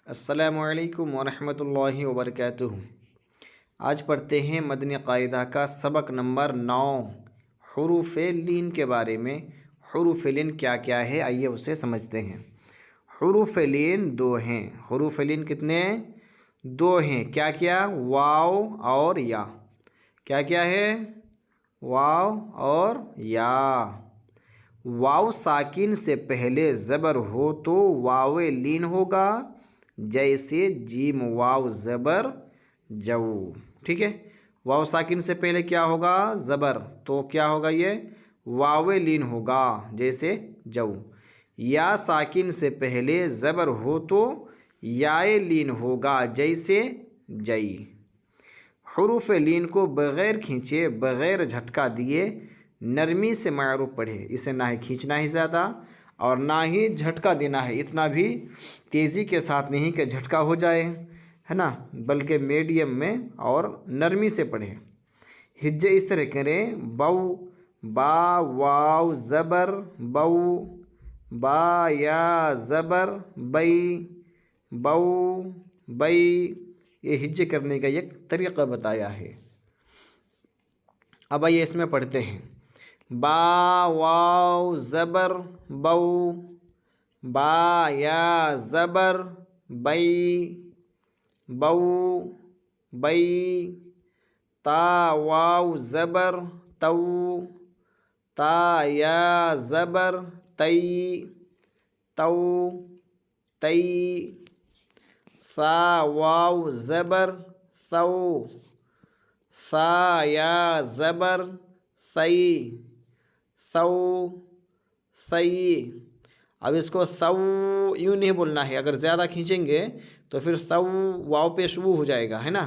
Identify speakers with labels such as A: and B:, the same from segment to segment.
A: अस्सलामुअलैकुम वरहमतुल्लाहि वबरकातुहू। आज पढ़ते हैं मदनी क़ाइदा का सबक नंबर 9 हुरूफ़ लीन के बारे में। हुरूफ़ लीन क्या क्या है, आइए उसे समझते हैं। हुरूफ़ लीन दो हैं। हुरूफ़ लीन कितने हैं? दो हैं। क्या क्या? वाव और या। क्या क्या है? वाव और या। वाव साकिन से पहले ज़बर हो तो वाव लीन होगा, जैसे जीम वाव ज़बर जऊ। ठीक है, वाव साकिन से पहले क्या होगा? ज़बर, तो क्या होगा? ये वाव लीन होगा, जैसे जऊ। या साकिन से पहले ज़बर हो तो याए लीन होगा, जैसे जई। हुरूफ लीन को बग़ैर खींचे, बग़ैर झटका दिए नरमी से मारूफ पढ़े। इसे ना ही खींचना ही ज़्यादा और ना ही झटका देना है, इतना भी तेज़ी के साथ नहीं कि झटका हो जाए, है ना, बल्कि मीडियम में और नरमी से पढ़े। हिज्जे इस तरह करें: बऊ, बा वाव ज़बर बऊ, बा या ज़बर बई, बऊ बई। ये हिज्जे करने का एक तरीक़ा बताया है। अब आइए इसमें पढ़ते हैं। बा वाव ज़बर बऊ, बा या ज़बर बई, बऊ बई। ता वाव ज़बर तऊ, ता या ज़बर तई, तऊ तई। सा वाव ज़बर सऊ, सा या ज़बर सई, सऊ सई। अब इसको सऊ यूँ नहीं बोलना है, अगर ज़्यादा खींचेंगे तो फिर सऊ वाव पे शुरू हो जाएगा, है ना।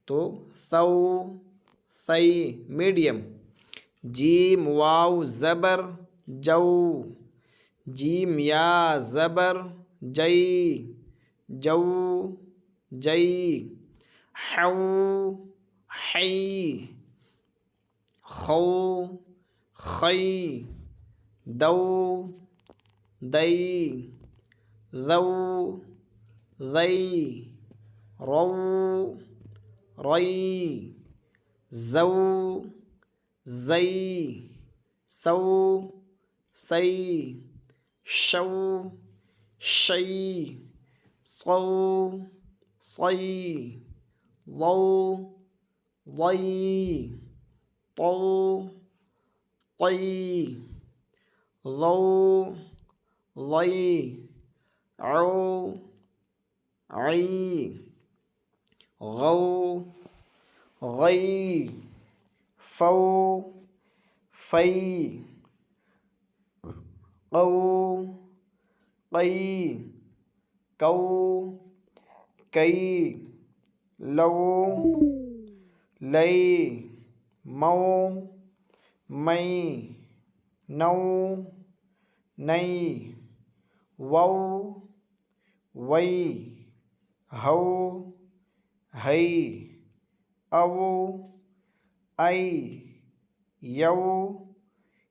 A: तो सऊ सई मीडियम। जीम वाव ज़बर जऊ, जीम या ज़बर जई, जऊ जई। हऊ हई, खऊ खई, दऊ दई, ज़ऊ ज़ई, रऊ रई, ज़ऊ ज़ई, सऊ सई, शऊ शई, सऊ सई, लऊ लई, तऊ तई, ज़ऊ ज़ई, औ आई, गऊ गई, फ़ऊ फ़ई, क़ऊ क़ई, कऊ कई, लऊ लई, मऊ मई, नऊ नई, वऊ वई, हऊ हई, अऊ आई, यऊ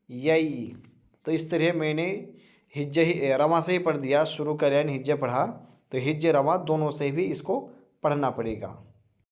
A: यई। तो इस तरह मैंने हिज्जे ही रवा से ही पढ़ दिया। शुरू करें हिज्जे पढ़ा तो हिज्जे रवा दोनों से भी इसको पढ़ना पड़ेगा।